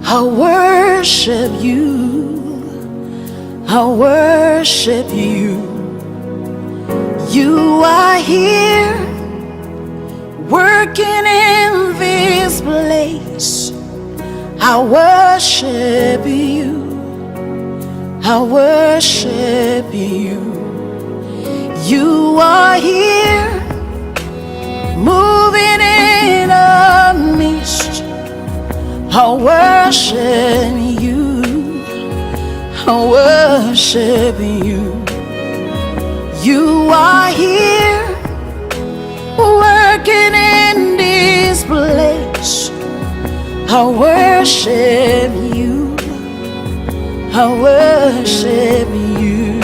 I worship you. I worship you. You are here, working in this place. I worship you. I worship you. You are here, moving in our midst. I worship you. I worship you. You are here, working in this place. I worship you. I worship you.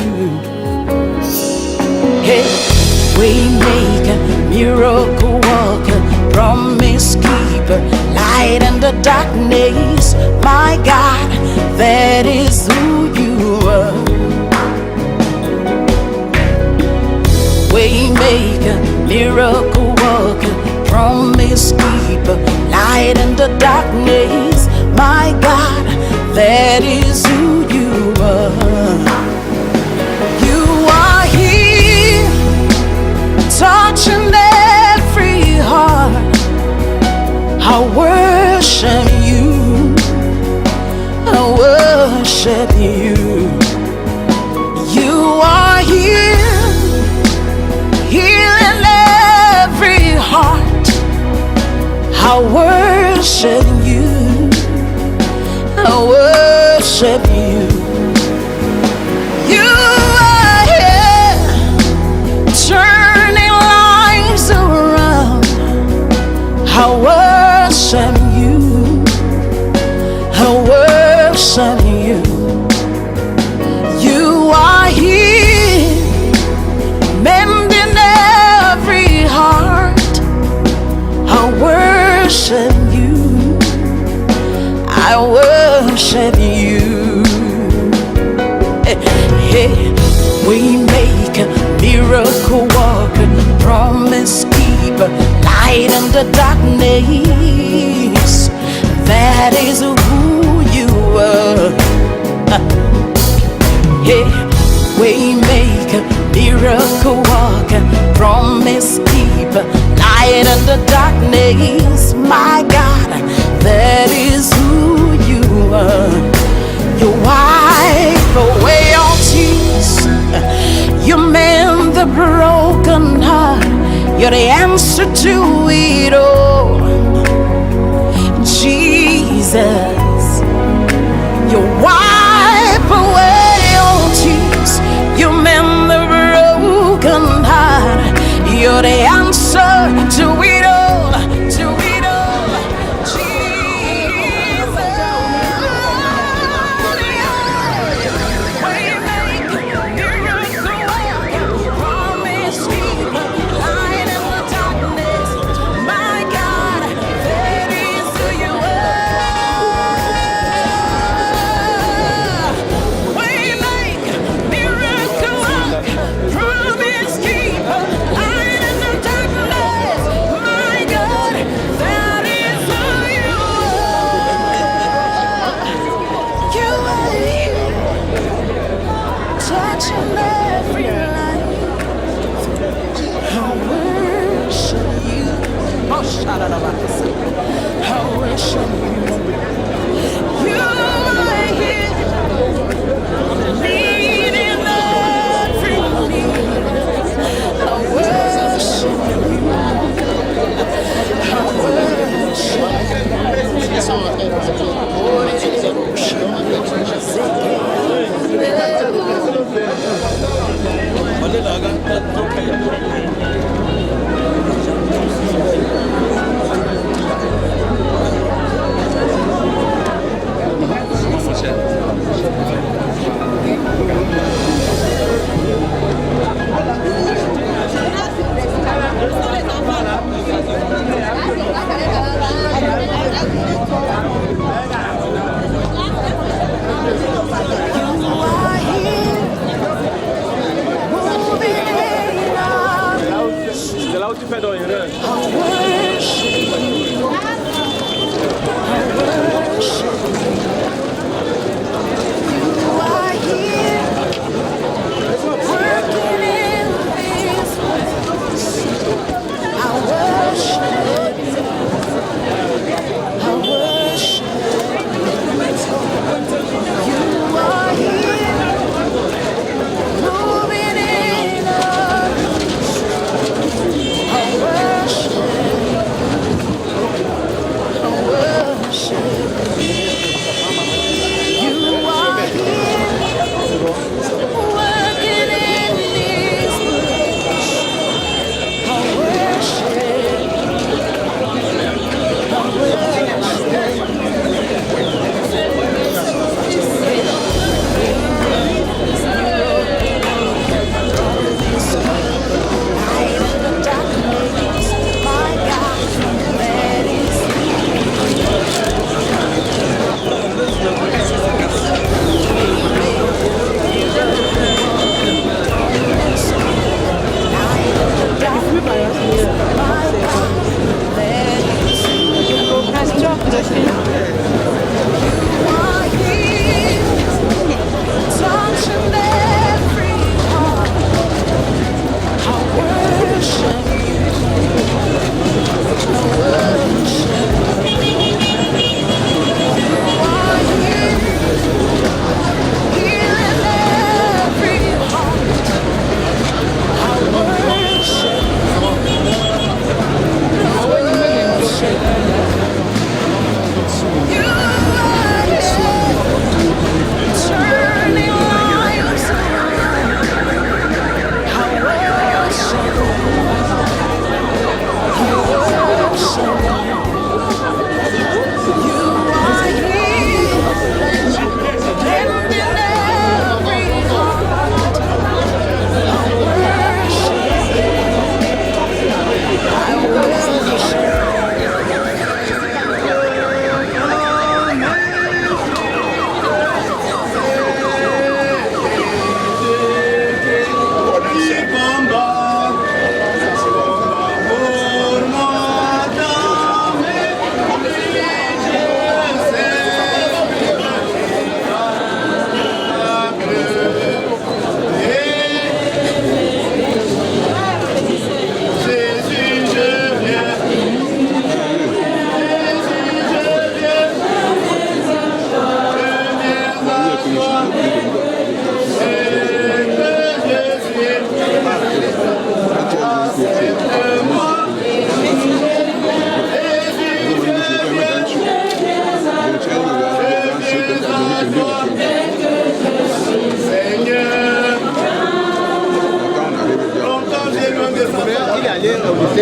Hey, waymaker, miracle worker, promise keeper, light in the darkness. My God, that is who you are. Waymaker, miracle worker, promise keeper, light in the darkness. My God, that is who you are. You are here, touching every heart. I worship you. I worship you. You are here, healing every heart. I worship you. I worship you. You are here, turning lives around. I worship you. I worship you. You are here, mending every heart. I worship you. I worship you. Hey, we make a miracle worker, promise keeper, light in the darkness. That is who you are. Hey, we make a miracle worker, promise keeper, light in the darkness. My God, that is who you are. You wipe away all tears, you mend the broken heart. You're the answer to it all, Jesus. You wipe away all tears, you mend the broken heart. You're the answer to it all, to it all, Jesus. Promise keeper, light in the darkness. My God, that is who you are. Waymaker, miracle worker, promise keeper, light in the darkness. My God, that is who you are. You are here, touching every life. I worship you. Oh, shout out about this. I worship you. You are here, leading every need. I worship you. I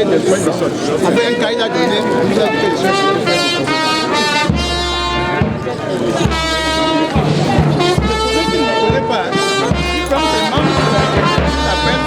et des points de sol. Après un cas, il a donné, il nous a dit que les choses sont pas. Il prend ses membres, il appelle.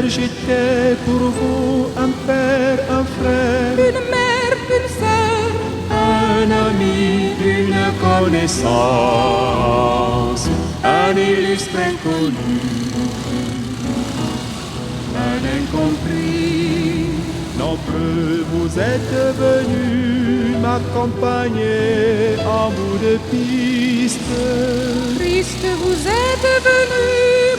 J'étais pour vous un père, un frère, une mère, une sœur, un ami, une connaissance, un illustre inconnu, un incompris. nombreux vous êtes venus m'accompagner en bout de piste. Christ, vous êtes venu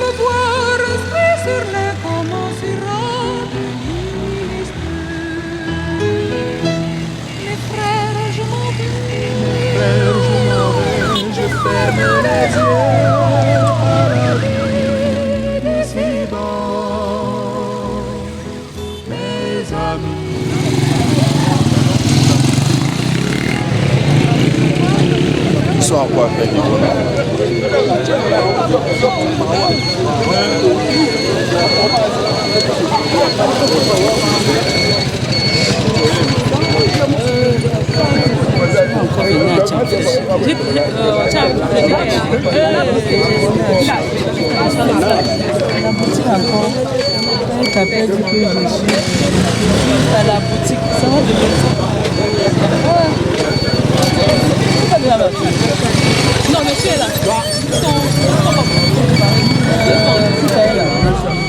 me voir inscrit sur les commensurables ministres. Mes frères, je m'en vais. Frère, je m'en vais, je ferme les yeux à la vie d'ici-bas. Mes amis. Bonsoir, quoi, frère. À la boutique, ça va de non, monsieur est là.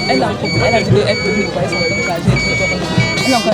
Elle a dit qu'elle peut nous voir son temps. Elle a encore.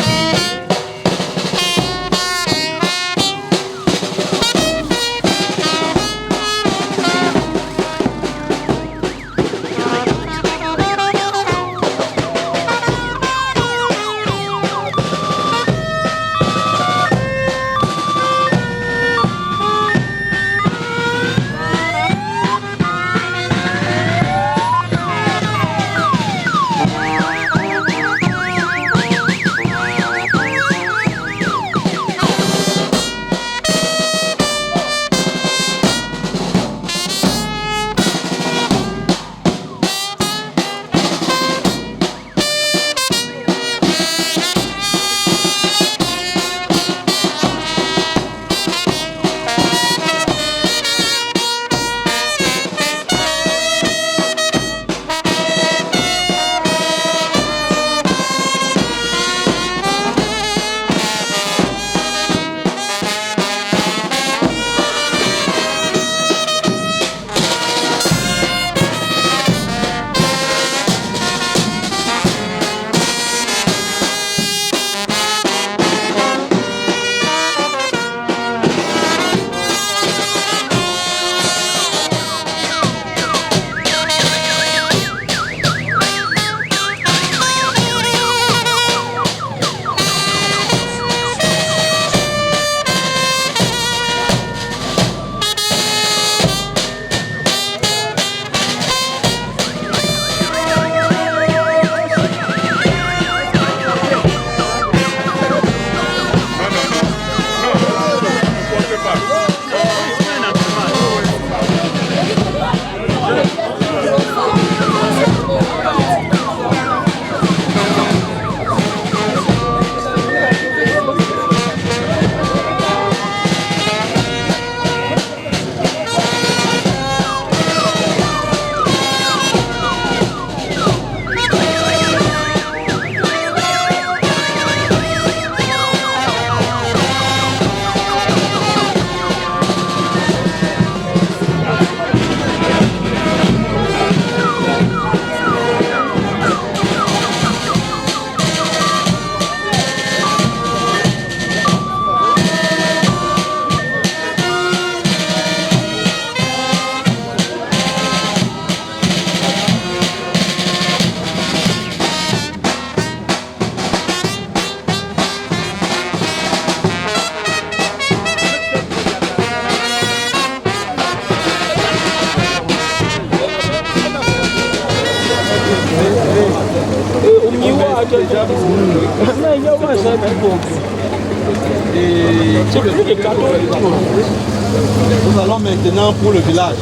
Nous allons maintenant pour le village,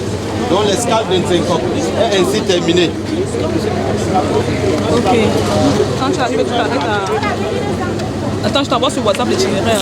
dont l'escale 25 ans est ainsi terminée. Ok. Quand tu arrives, tu t'arrêtes à... Attends, je t'envoie sur WhatsApp l'itinéraire.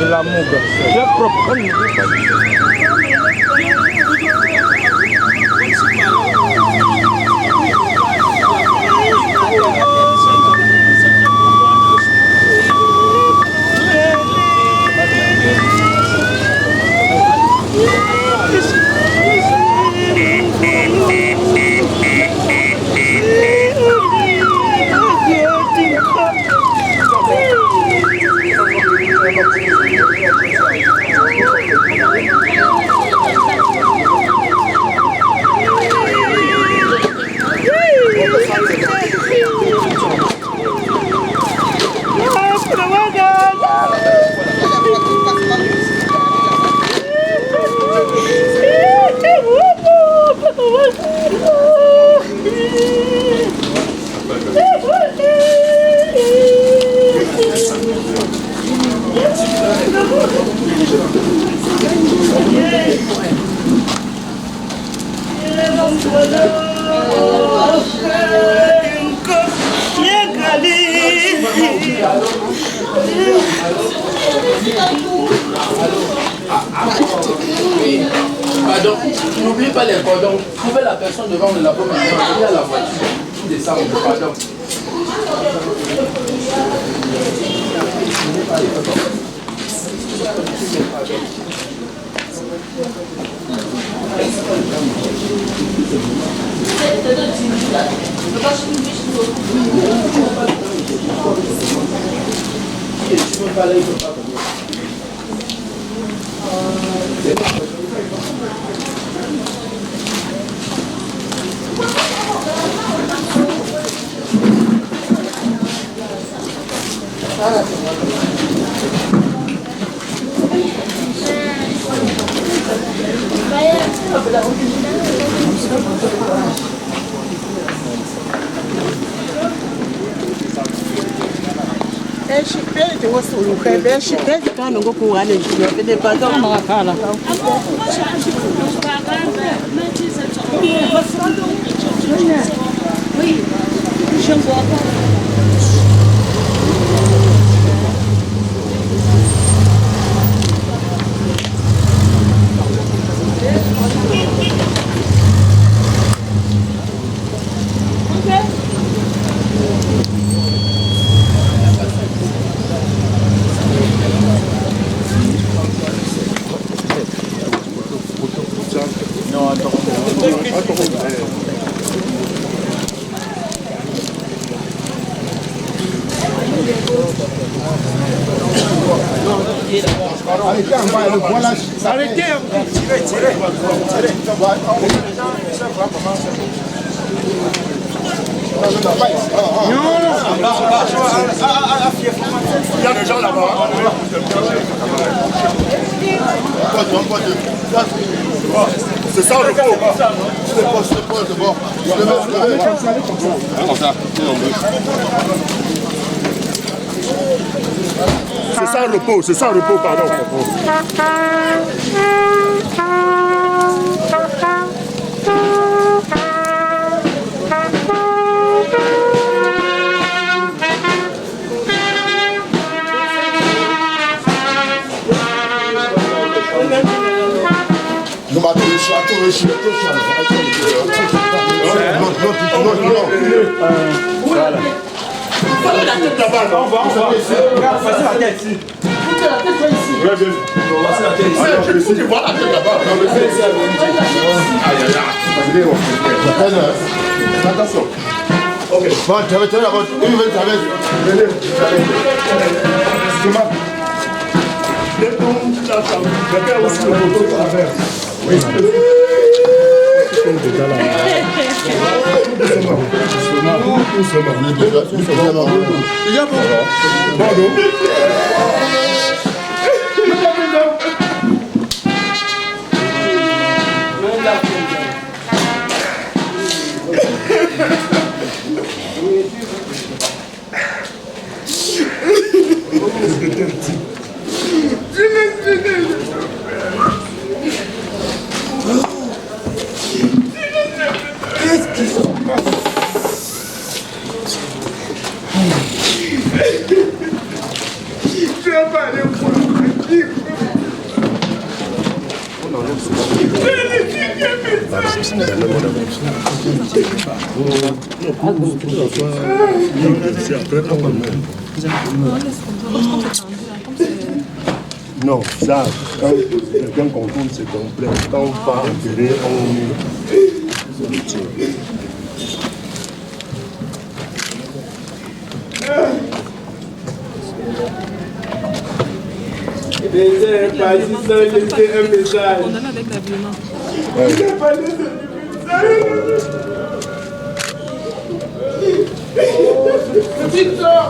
de la Mouga. C'est propre. Pardon, n'oubliez pas les cordons. Trouvez la personne devant le labo maintenant. Il y a la voiture. Tout descend. Pardon. Arrêtez, voilà. Arrêtez. Tirez. Il y a des gens là-bas. C'est ça le faux. C'est pas de bord. Comme ça. c'est sans repos, pardon. Attention. Ok. Bon, tu avais la route. Une nouvelle traverse. Venez. Aussi le moto traverse. Oui. Qu'est-ce qui se passe? Je vais pas aller au fond. Non, ça, quand quelqu'un contourne, c'est complet. Quand on part opérer, on le tire. Un message. Condamné avec la violence. Il n'a pas laissé le message. Victor.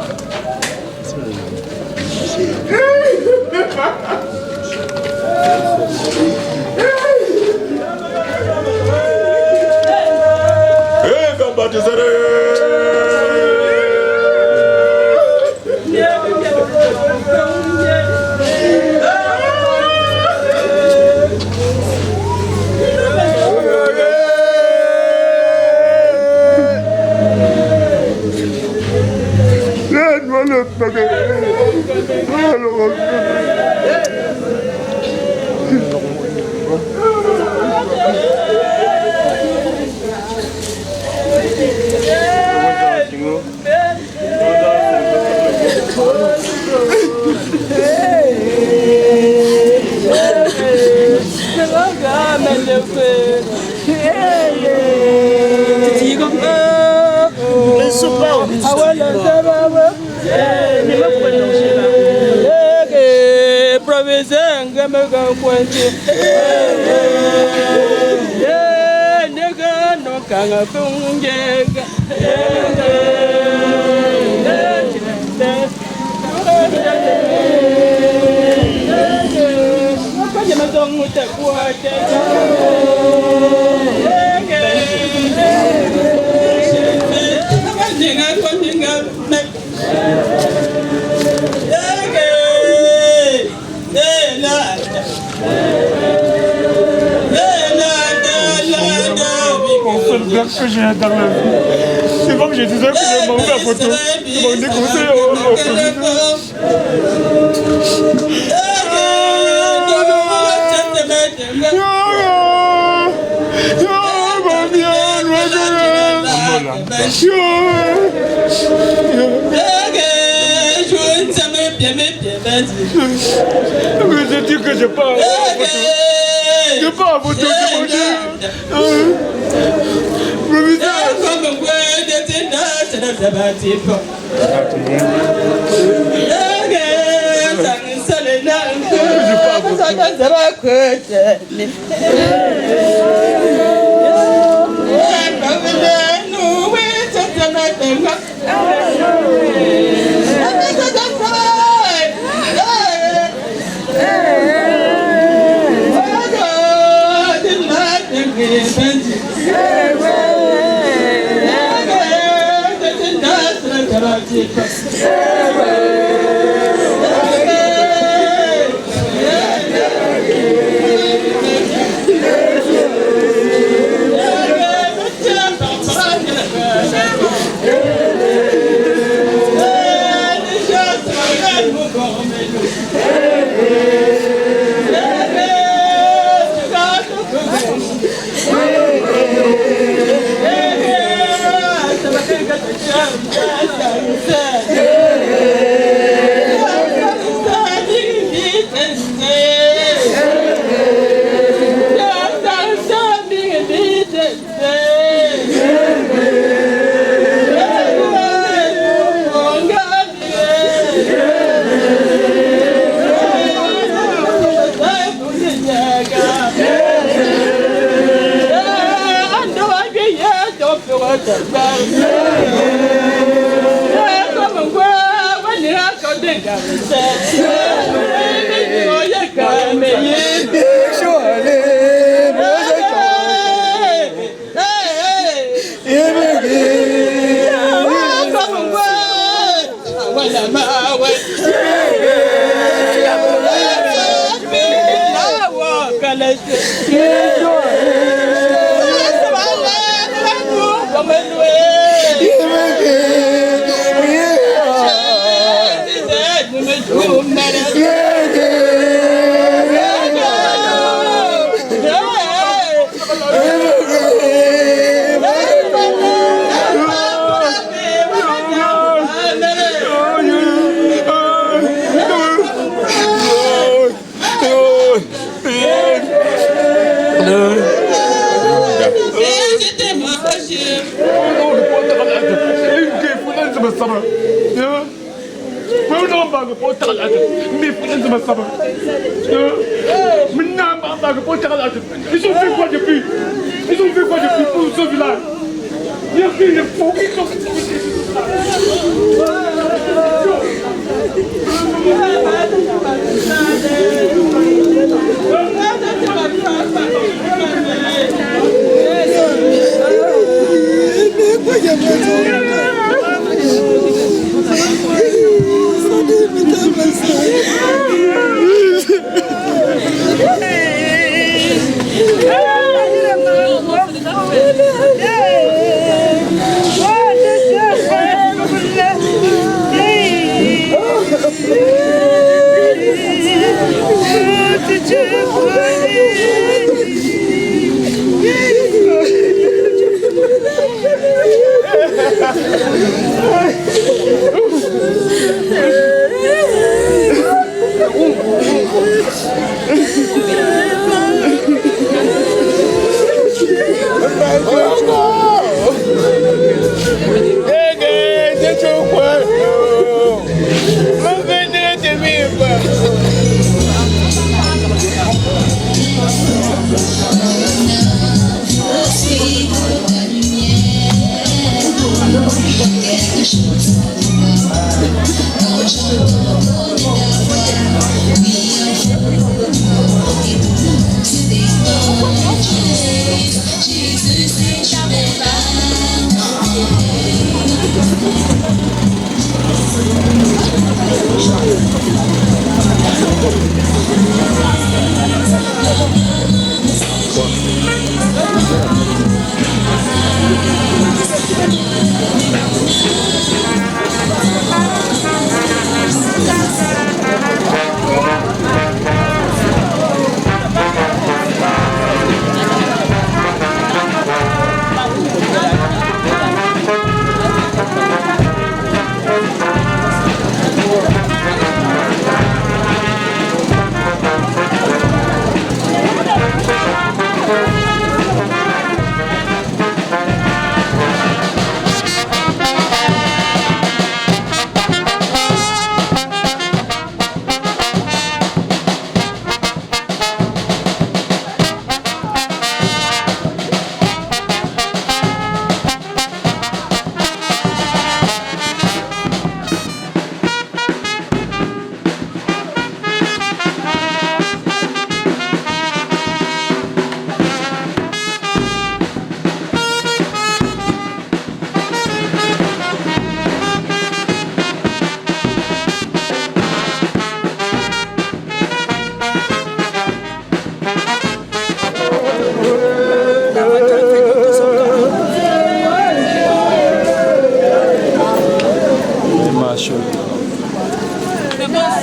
Que j'ai dans la vie. C'est comme je disais que je m'en vais la photo. Ils m'ont déconseillé mais je dis que je pars à photo. Je pars à photo, c'est mon Dieu. Ils ont fait quoi depuis? Ils ont fait quoi depuis pour ce village? Il y a plus de fous qui sont...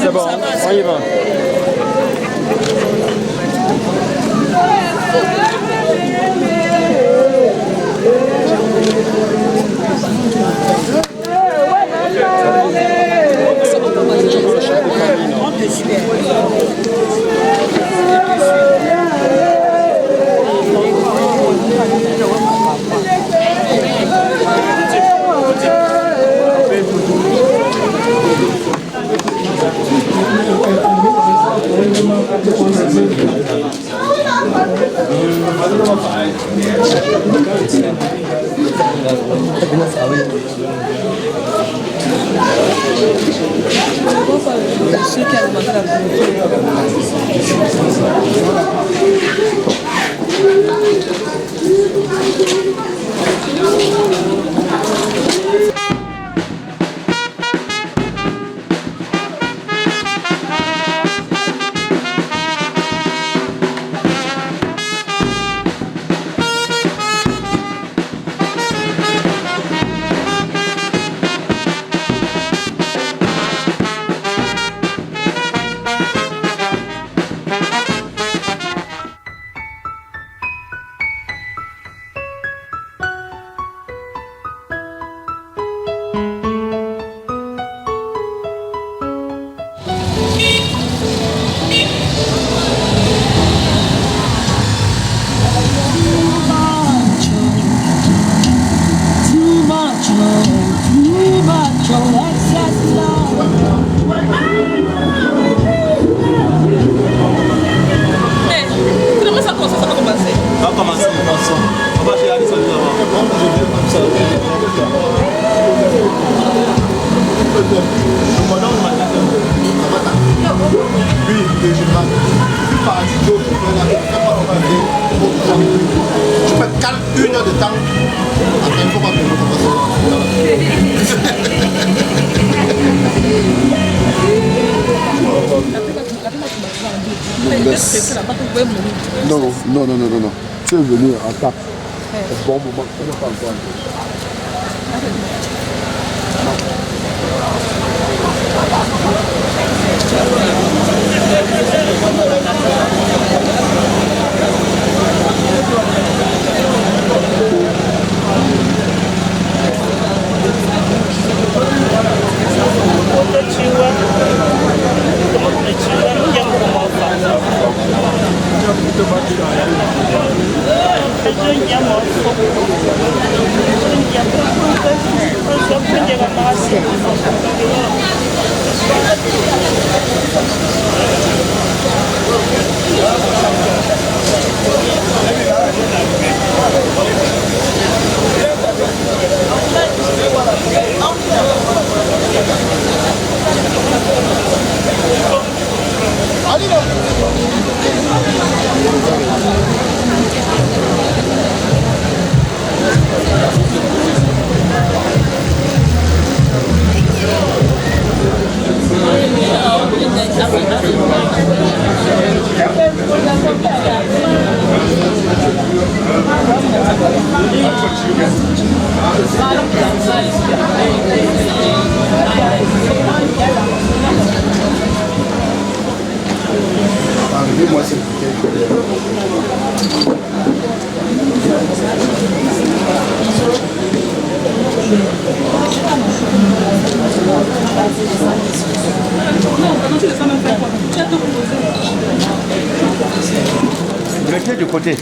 C'est bon, on y va. Tu me calmes 1 heure de temps. Après, il faut pas que Non. Tu es venu en tape. C'est bon moment. On n'a pas encore. Enlevez-moi cette bouteille. Mettez de côté.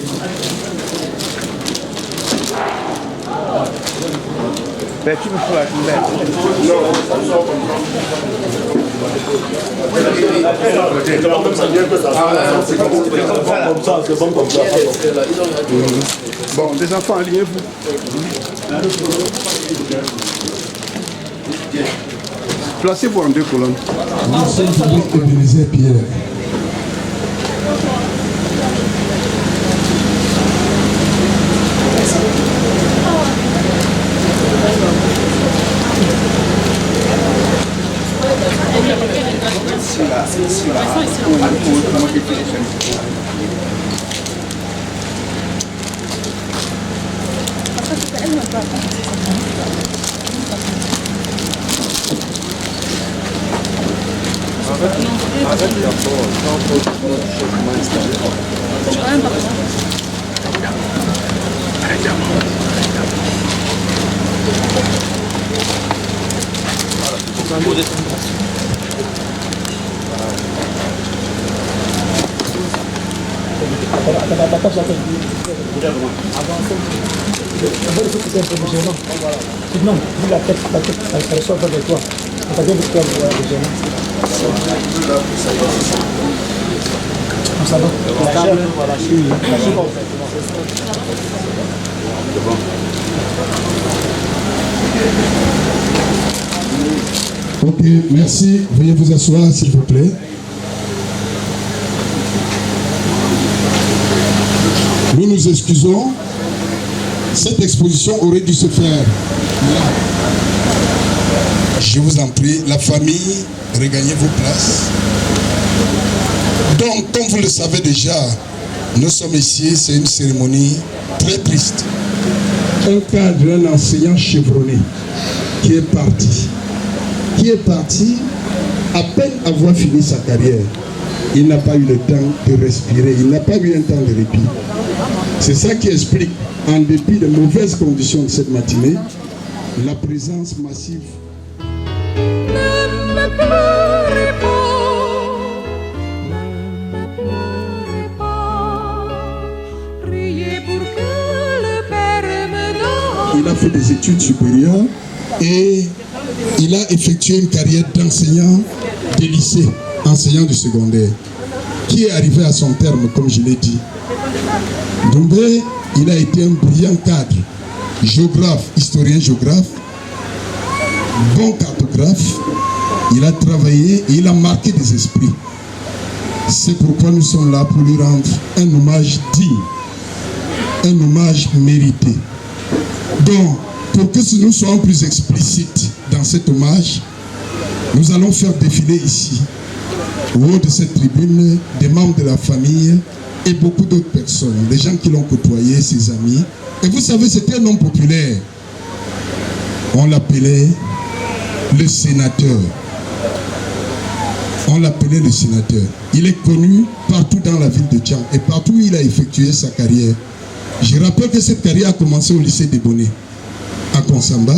Ben, tu me fous la couleur. C'est bon comme ça. Bon, les enfants, alignez-vous. Placez-vous en 2 colonnes. Nous sommes publics Ébenezer Pierre. Non, vu la tête, ça ressort de toi. Ça vient de toi, ça va. Ok, merci. Veuillez vous asseoir, s'il vous plaît. Nous nous excusons. Cette exposition aurait dû se faire là. Je vous en prie, la famille, regagnez vos places. Donc, comme vous le savez déjà, nous sommes ici, c'est une cérémonie très triste. Un cas d'un enseignant chevronné qui est parti à peine avoir fini sa carrière. Il n'a pas eu le temps de respirer, il n'a pas eu un temps de répit. C'est ça qui explique, en dépit des mauvaises conditions de cette matinée, la présence massive. Ne me pleurez pas, priez pour que le Père me donne. Il a fait des études supérieures et il a effectué une carrière d'enseignant de lycée, enseignant du secondaire, qui est arrivé à son terme, comme je l'ai dit. Doumbé, il a été un brillant cadre, géographe, historien géographe, bon cartographe. Il a travaillé et il a marqué des esprits. C'est pourquoi nous sommes là pour lui rendre un hommage digne, un hommage mérité. Donc, pour que nous soyons plus explicites dans cet hommage, nous allons faire défiler ici, au haut de cette tribune, des membres de la famille et beaucoup d'autres personnes, des gens qui l'ont côtoyé, ses amis. Et vous savez, c'était un homme populaire. On l'appelait le sénateur. On l'appelait le sénateur. Il est connu partout dans la ville de Tchang et partout où il a effectué sa carrière. Je rappelle que cette carrière a commencé au lycée d'Eboné, à Konsamba.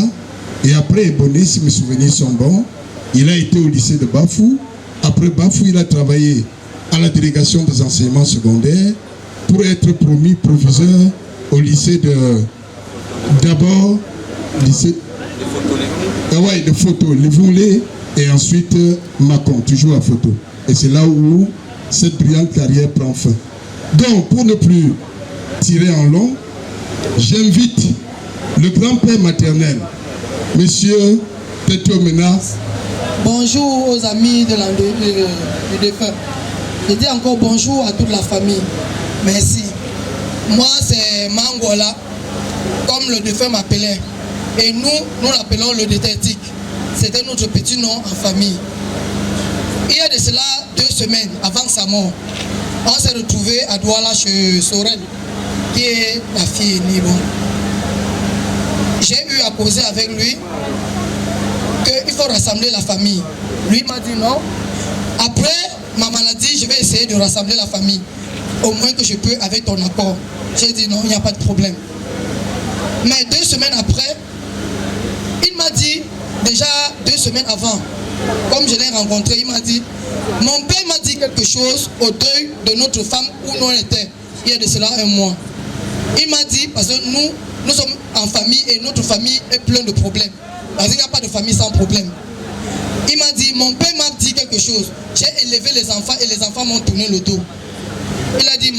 Et après Eboné, si mes souvenirs sont bons, il a été au lycée de Bafou. Après Bafou, il a travaillé à la délégation des enseignements secondaires pour être promu proviseur au lycée de... D'abord, lycée... de photo, les volets. Et ensuite, Macon, toujours à photo. Et c'est là où cette brillante carrière prend fin. Donc, pour ne plus tirer en long, j'invite le grand-père maternel, Monsieur Teto Menas. Bonjour aux amis de du défunt. Je dis encore bonjour à toute la famille. Merci. Moi, c'est Mangola, comme le défunt m'appelait. Et nous l'appelons le détective. C'était notre petit nom en famille. Il y a de cela 2 semaines avant sa mort, on s'est retrouvé à Douala chez Sorel, qui est la fille aînée. Bon. J'ai eu à causer avec lui qu'il faut rassembler la famille. Lui m'a dit non. Après ma maladie, je vais essayer de rassembler la famille. Au moins que je peux avec ton accord. J'ai dit non, il n'y a pas de problème. Mais 2 semaines après, il m'a dit, déjà 2 semaines avant, comme je l'ai rencontré, il m'a dit, mon père m'a dit quelque chose au deuil de notre femme où nous étions, il y a de cela 1 mois. Il m'a dit, parce que nous sommes en famille et notre famille est pleine de problèmes. Parce qu'il n'y a pas de famille sans problème. Il m'a dit, mon père m'a dit quelque chose. J'ai élevé les enfants et les enfants m'ont tourné le dos. Il a dit,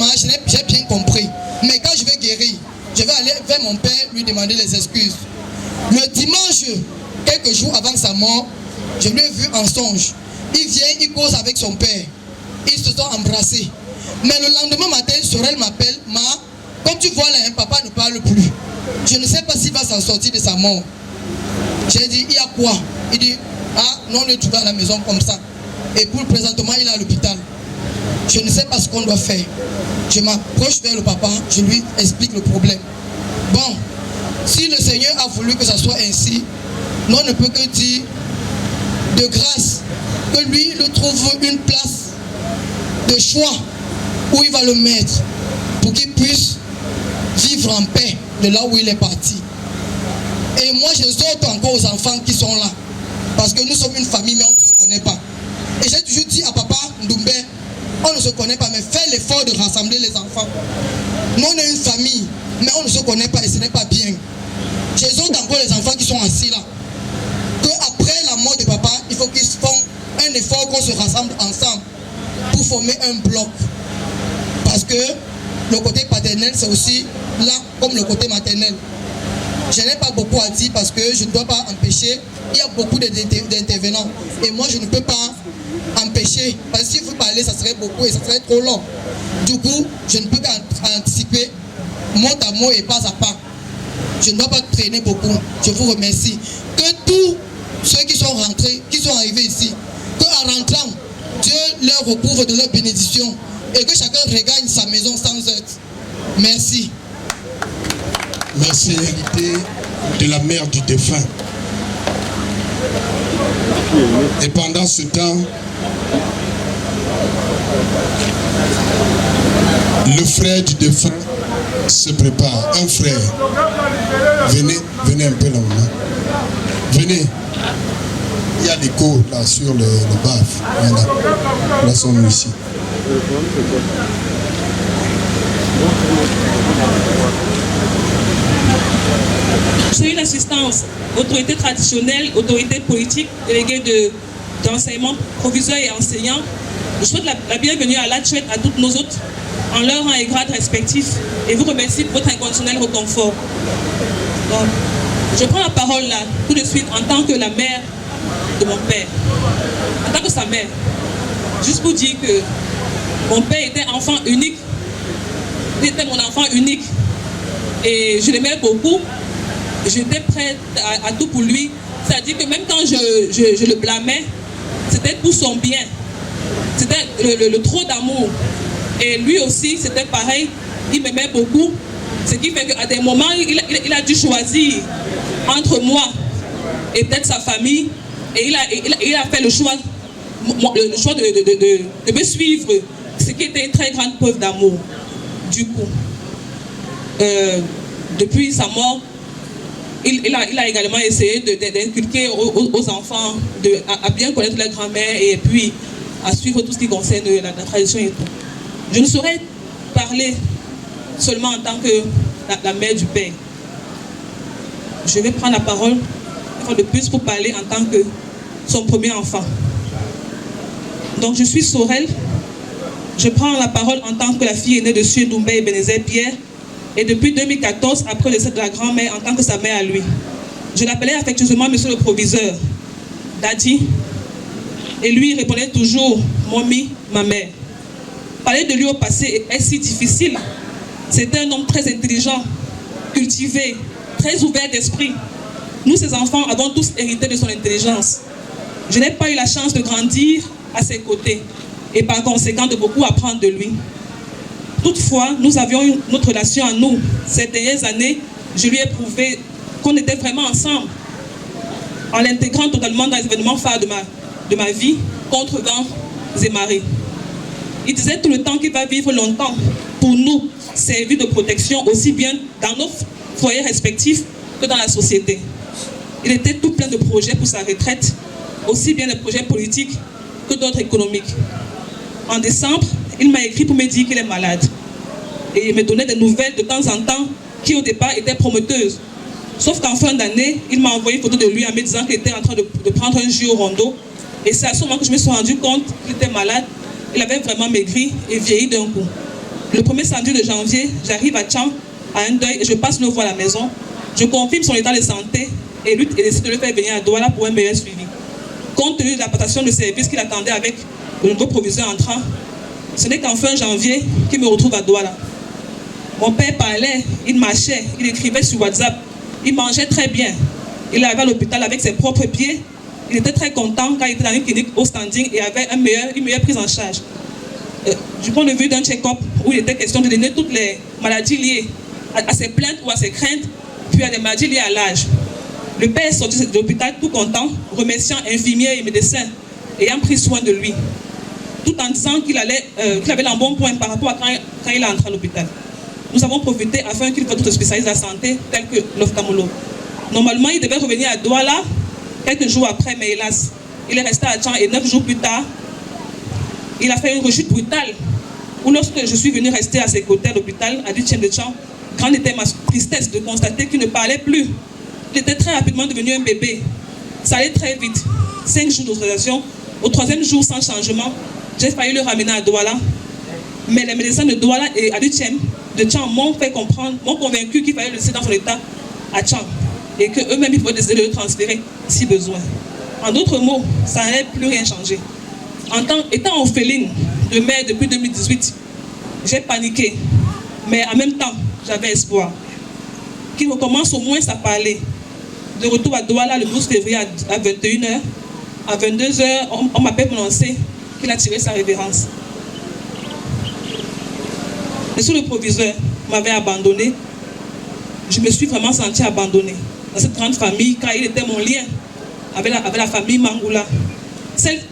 j'ai bien compris. Mais quand je vais guérir, je vais aller vers mon père lui demander les excuses. Le dimanche, quelques jours avant sa mort, je l'ai vu en songe. Il vient, il cause avec son père. Ils se sont embrassés. Mais le lendemain matin, Sorel m'appelle, comme tu vois là, papa ne parle plus. Je ne sais pas s'il va s'en sortir de sa mort. J'ai dit, il y a quoi? Il dit, non, on le trouve à la maison comme ça. Et pour le présentement, il est à l'hôpital. Je ne sais pas ce qu'on doit faire. Je m'approche vers le papa, je lui explique le problème. Bon, si le Seigneur a voulu que ça soit ainsi, nous on ne peut que dire de grâce que lui, il trouve une place de choix où il va le mettre pour qu'il puisse vivre en paix de là où il est parti. Et moi, je saute encore aux enfants qui sont là. Parce que nous sommes une famille, mais on ne se connaît pas. Et j'ai toujours dit à papa Ndoumbe, on ne se connaît pas, mais fais l'effort de rassembler les enfants. Nous, on est une famille, mais on ne se connaît pas et ce n'est pas bien. J'exhorte encore les enfants qui sont assis là, qu'après la mort de papa, il faut qu'ils fassent un effort, qu'on se rassemble ensemble pour former un bloc. Parce que le côté paternel, c'est aussi là comme le côté maternel. Je n'ai pas beaucoup à dire parce que je ne dois pas empêcher. Il y a beaucoup d'intervenants. Et moi, je ne peux pas empêcher. Parce que si vous parlez, ça serait beaucoup et ça serait trop long. Du coup, je ne peux qu'anticiper mot à mot et pas à pas. Je ne dois pas traîner beaucoup. Je vous remercie. Que tous ceux qui sont rentrés, qui sont arrivés ici, qu'en rentrant, Dieu leur recouvre de leur bénédiction et que chacun regagne sa maison sans heurts. Merci. Merci, hérité de la mère du défunt. Et pendant ce temps, le frère du défunt se prépare. Un frère. Venez un peu là. Venez. Il y a l'écho là sur le baf. Voilà. Là sommes ici. J'ai eu l'assistance, autorité traditionnelle, autorité politique, déléguée d'enseignement proviseur et enseignant. Je souhaite la bienvenue à l'Atchouette, à toutes nos autres, en leur rang et grade respectifs, et vous remercie pour votre inconditionnel reconfort. Donc, je prends la parole là, tout de suite, en tant que la mère de mon père, en tant que sa mère, juste pour dire que Mon père était enfant unique. Il était mon enfant unique. Et je l'aimais beaucoup. J'étais prête à tout pour lui. C'est-à-dire que même quand je le blâmais, c'était pour son bien. C'était le trop d'amour. Et lui aussi, c'était pareil. Il m'aimait beaucoup. Ce qui fait qu'à des moments, il a dû choisir entre moi et peut-être sa famille. Et il a fait le choix de me suivre. Ce qui était une très grande preuve d'amour. Du coup, depuis sa mort, il a également essayé d'inculquer aux enfants à bien connaître leur grand-mère et puis à suivre tout ce qui concerne la tradition et tout. Je ne saurais parler seulement en tant que la mère du père. Je vais prendre la parole une fois de plus pour parler en tant que son premier enfant. Donc je suis Sorel. Je prends la parole en tant que la fille aînée de Sue Doumbé et Bénézet Pierre. Et depuis 2014, après le décès de la grand-mère, en tant que sa mère à lui. Je l'appelais affectueusement monsieur le proviseur, Daddy. Et lui, il répondait toujours, Mommy, ma mère. Parler de lui au passé est si difficile. C'était un homme très intelligent, cultivé, très ouvert d'esprit. Nous, ses enfants, avons tous hérité de son intelligence. Je n'ai pas eu la chance de grandir à ses côtés et par conséquent de beaucoup apprendre de lui. Toutefois, nous avions notre relation à nous. Ces dernières années, je lui ai prouvé qu'on était vraiment ensemble, en l'intégrant totalement dans les événements phares de ma vie, contre vents et marées. Il disait tout le temps qu'il va vivre longtemps pour nous, servir de protection aussi bien dans nos foyers respectifs que dans la société. Il était tout plein de projets pour sa retraite, aussi bien des projets politiques que d'autres économiques. En décembre, il m'a écrit pour me dire qu'il est malade. Et il me donnait des nouvelles de temps en temps qui au départ étaient prometteuses. Sauf qu'en fin d'année, il m'a envoyé une photo de lui en me disant qu'il était en train de prendre un jus au rondo. Et c'est à ce moment que je me suis rendu compte qu'il était malade. Il avait vraiment maigri et vieilli d'un coup. Le premier samedi de janvier, j'arrive à Tchang, à un deuil, et je passe le voir à la maison. Je confirme son état de santé et lui décide de le faire venir à Douala pour un meilleur suivi. Compte tenu de la prestation de service qu'il attendait avec le nouveau proviseur entrant, ce n'est qu'en fin janvier qu'il me retrouve à Douala. Mon père parlait, il marchait, il écrivait sur WhatsApp, il mangeait très bien. Il arrivait à l'hôpital avec ses propres pieds. Il était très content quand il était dans une clinique au standing et avait une meilleure prise en charge. Du point de vue d'un check-up où il était question de donner toutes les maladies liées à ses plaintes ou à ses craintes, puis à des maladies liées à l'âge. Le père est sorti de l'hôpital tout content, remerciant infirmiers et médecins ayant pris soin de lui, tout en disant qu'il avait l'embonpoint par rapport à quand il est entré à l'hôpital. Nous avons profité afin qu'il voie d'autres spécialistes de la santé, tels que l'ophtalmologue. Normalement, il devait revenir à Douala quelques jours après, mais hélas, il est resté à Tchang et 9 jours plus tard, il a fait une rechute brutale, où lorsque je suis venu rester à ses côtés à l'hôpital, à Duchenne de Tchang, grande était ma tristesse de constater qu'il ne parlait plus. Il était très rapidement devenu un bébé. Ça allait très vite. 5 jours d'hospitalisation. Au 3e jour, sans changement, j'ai failli le ramener à Douala. Mais les médecins de Douala et à Duchenne de Tchang m'ont convaincu qu'il fallait le laisser dans son état à Tchang. Et qu'eux-mêmes, ils pouvaient décider de le transférer si besoin. En d'autres mots, ça n'allait plus rien changer. Étant orpheline de mère depuis 2018, j'ai paniqué. Mais en même temps, j'avais espoir qu'il recommence au moins à parler. De retour à Douala le 12 février à 21h. À 22h, on m'appelle pour annoncer qu'il a tiré sa révérence. Monsieur le proviseur m'avait abandonné. Je me suis vraiment sentie abandonnée dans cette grande famille, car il était mon lien avec la famille Mangoula.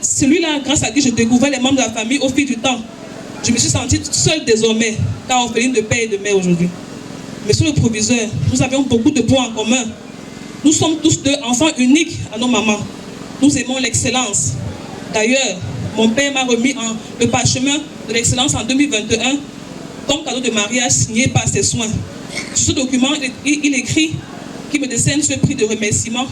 Celui-là, grâce à qui je découvrais les membres de la famille au fil du temps. Je me suis sentie seule désormais, car orpheline de père et de mère aujourd'hui. Monsieur le proviseur, nous avions beaucoup de points en commun. Nous sommes tous deux enfants uniques à nos mamans. Nous aimons l'excellence. D'ailleurs, mon père m'a remis le parchemin de l'excellence en 2021 comme cadeau de mariage signé par ses soins. Sur ce document, il écrit qu'il me décerne ce prix de remerciement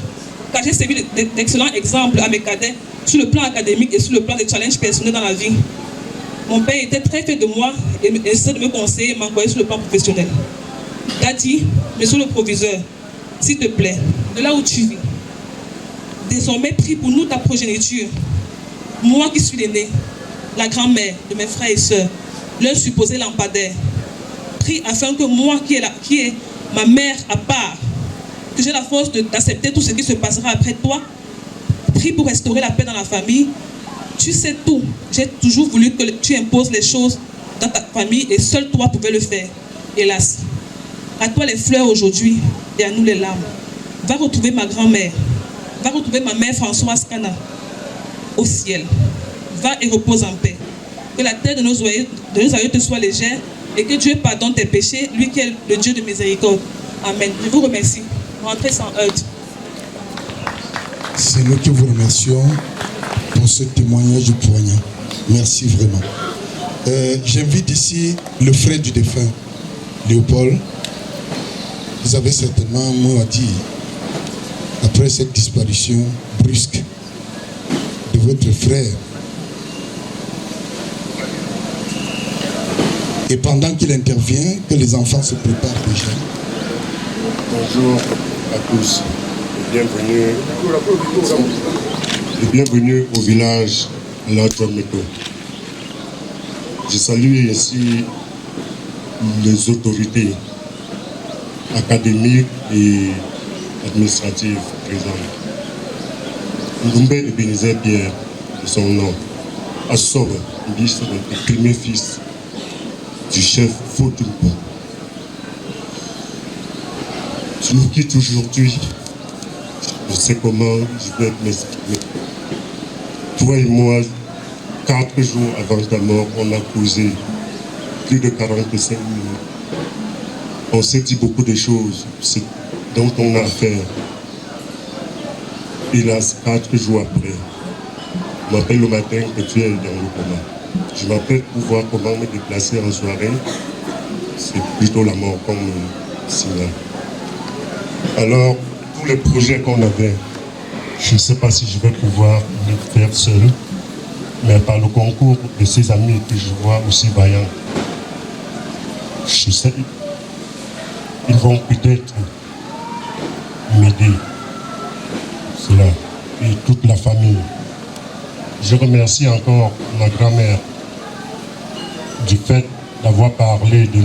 car j'ai servi d'excellents exemples à mes cadets sur le plan académique et sur le plan des challenges personnels dans la vie. Mon père était très fier de moi et essayait de me conseiller et m'encourager sur le plan professionnel. Daddy, monsieur le proviseur, s'il te plaît, de là où tu vis, désormais prie pour nous ta progéniture. Moi qui suis l'aîné, la grand-mère de mes frères et sœurs, leur supposé lampadaire. Prie afin que moi, qui est ma mère à part, que j'ai la force d'accepter tout ce qui se passera après toi. Prie pour restaurer la paix dans la famille. Tu sais tout. J'ai toujours voulu que tu imposes les choses dans ta famille et seul toi pouvais le faire. Hélas. À toi les fleurs aujourd'hui et à nous les larmes. Va retrouver ma grand-mère. Va retrouver ma mère Françoise Cana au ciel. Va et repose en paix. Que la terre de nos aïeux te soit légère et que Dieu pardonne tes péchés, lui qui est le Dieu de miséricorde. Amen. Je vous remercie. Rentrez sans heurte. C'est nous qui vous remercions pour ce témoignage poignant. Merci vraiment. J'invite ici le frère du défunt, Léopold. Vous avez certainement un mot à dire après cette disparition brusque de votre frère. Et pendant qu'il intervient, que les enfants se préparent déjà. Bonjour à tous et bienvenue au village La Djometo. Je salue ici les autorités académiques et administratives présentes. Ndoumbe Ebenezer Pierre, de son nom, Assob, ministre du premier fils du chef Fautumpo. Tu nous quittes aujourd'hui. Je sais comment je vais m'exprimer. Toi et moi, 4 jours avant ta mort, on a causé plus de 45 minutes. On s'est dit beaucoup de choses dont on a affaire. Hélas, 4 jours après, on m'appelle le matin que tu es dans le coma. Je m'appelle pour voir comment me déplacer en soirée. C'est plutôt la mort comme signal. Alors, tous les projets qu'on avait, je ne sais pas si je vais pouvoir les faire seul, mais par le concours de ces amis que je vois aussi vaillants, je sais, ils vont peut-être m'aider. Cela, et toute la famille. Je remercie encore ma grand-mère du fait d'avoir parlé du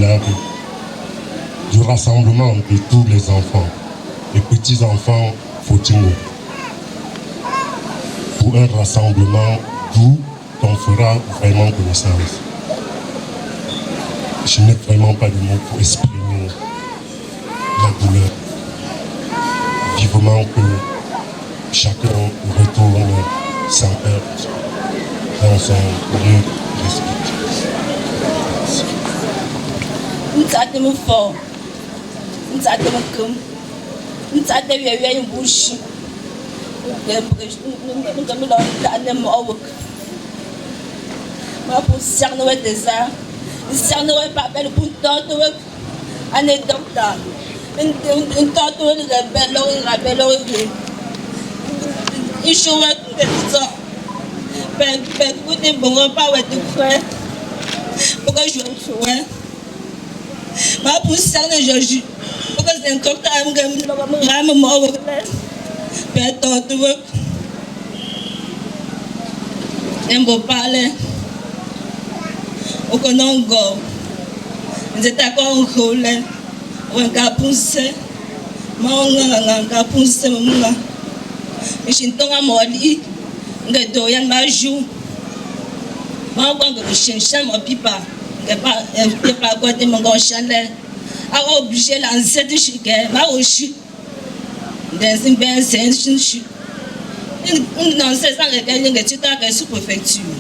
rassemblement de tous les enfants, les petits-enfants Fautingo, pour un rassemblement d'où on fera vraiment connaissance. Je n'ai vraiment pas de mots pour exprimer la douleur. Vivement que chacun retourne sans heurte dans son lieu respectif. Ntsateme fort, ntsateme kum, ntsate wiye bushi. Ngam lo tane mo awuk. Ma pour cerner ouais déjà, cerner ouais pas belle pour tante ouais ane docteur. Une tante ouais le rebelle il choue que ça. Ben écoutez bon pas ouais de frère. Pourquoi je choue? Ma pour cerner Jésus. Pourquoi c'est un docteur me rame mo awuk. Ben tante ouais. Embo parler. Au Congo, nous étions encore en colère. On a poussé, on a poussé, je suis tombé à Moli, je suis tombé à Majou. Je suis tombé à Pipa, je ne sais pas quoi de mon chalet. Je suis obligé de lancer des chiquets, je suis dans une belle scène. Je suis dans cette scène, je suis dans la sous-préfecture.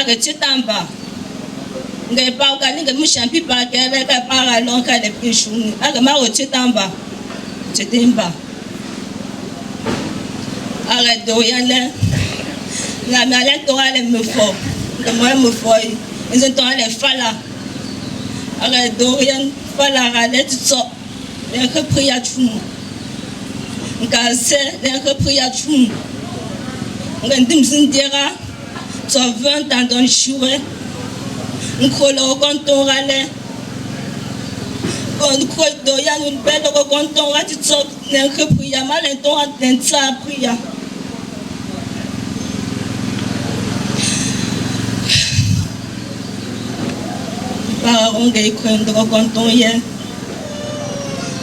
Je suis en bas. Ngai pa ka ni ngai champi pa ke le ka para lonka le pishuni aga ma o tamba chetemba aga do yale la male to ale me fo le moi me fo ils ont ale fala aga do yan fala ale tso le que priya tu ngai se le que priya tu ngai ndim sindira so 20 ans dans choué Nkolo konton rale, kon do ya une belle konton rati tsok n'enke priya mal enton atentsa priya. on ga ikon do konton ye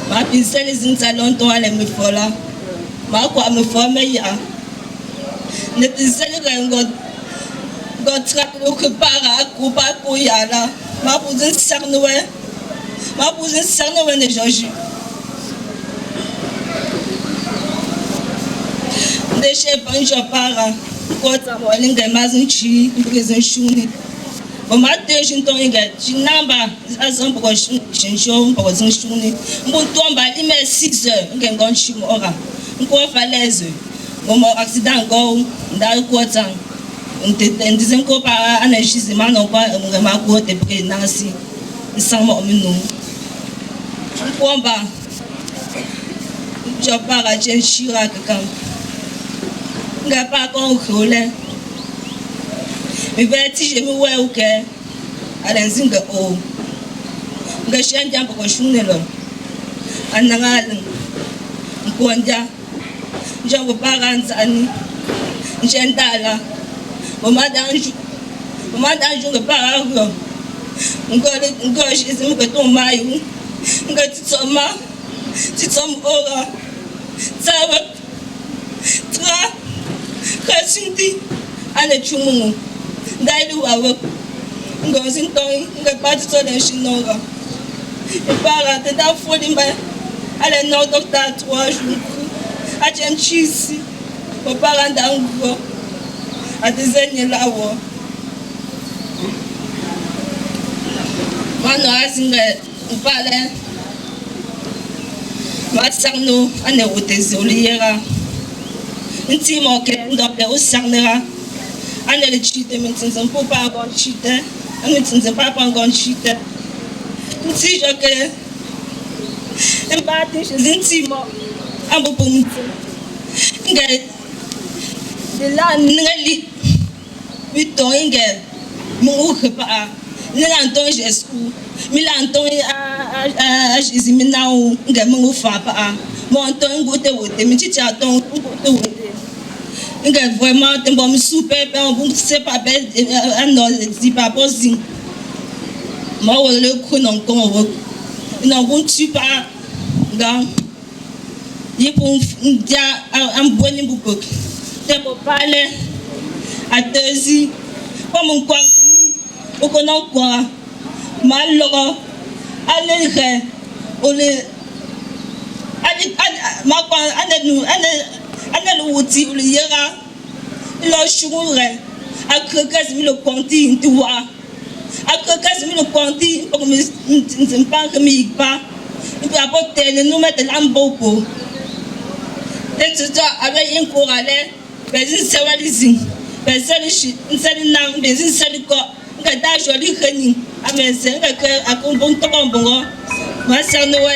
ma pincel zin salon to ale me fola ma kwa me fo me ya ne pincel ga God trap le que para coupa ko ya la ma pouzin sarnowe ne Joji deixe banjo para kota mo linga mazin chi prison shuni o ma te jinton inga jinamba azon pour chinchon pour zin shuni mbon tomba li me 6 heures ngengon chi mo ora nko falaise mo accident go nda kota ndizem ko pa anajisi mano kwa ngema ko te pre nasi nsamo minu komba jopa ga jen shira kan nga pa kon khole mi veti je mi we uke ala nzinga o nga shanja ko shunelo ananga nkonja njango pa nzani njendala Mama danju nga para ro ngo shizim ko to mayu nga titsoma ora tsawa tra kasinti ale chumu ndailu awo ngo sinton nga pati to den shinora e para te da fodi mba ale no doctor 3 jours a jem chisi o para ndango adezenye lawo mano azinga upale matsano ane utezoliera ntimo ke ndope usanera ane le chite mentenzem popa gon chite ane mentenzem papa gon chite nti joke empati ntimo ambo pomite ngai de la ngali Vito ingel mu pa ni lanton jesku mi lanton a jiminau ngel mu fa pa mo anton gote wote mi chicha ton gote wote ngel vraiment tembo mi super pe on c'est pas belle non dit pas possible mo le ku non ko wo non bon tu pas ga yipun dia am boni buko tembo pale atezi comme kwantemi okono kwa maloro alere ole ali ma kwa anelu wuti ole yera lo shurure akrekas mi lo konti ntuwa akrekas mi lo konti pour me nzimpa mi pa et puis apporter le nous mettre l'ambopo et tout ça avec un corale bezin sewalizing bezin nsali nang bezin sali ko nga da joli khani amense nga ke akombon to bongo ma sanowe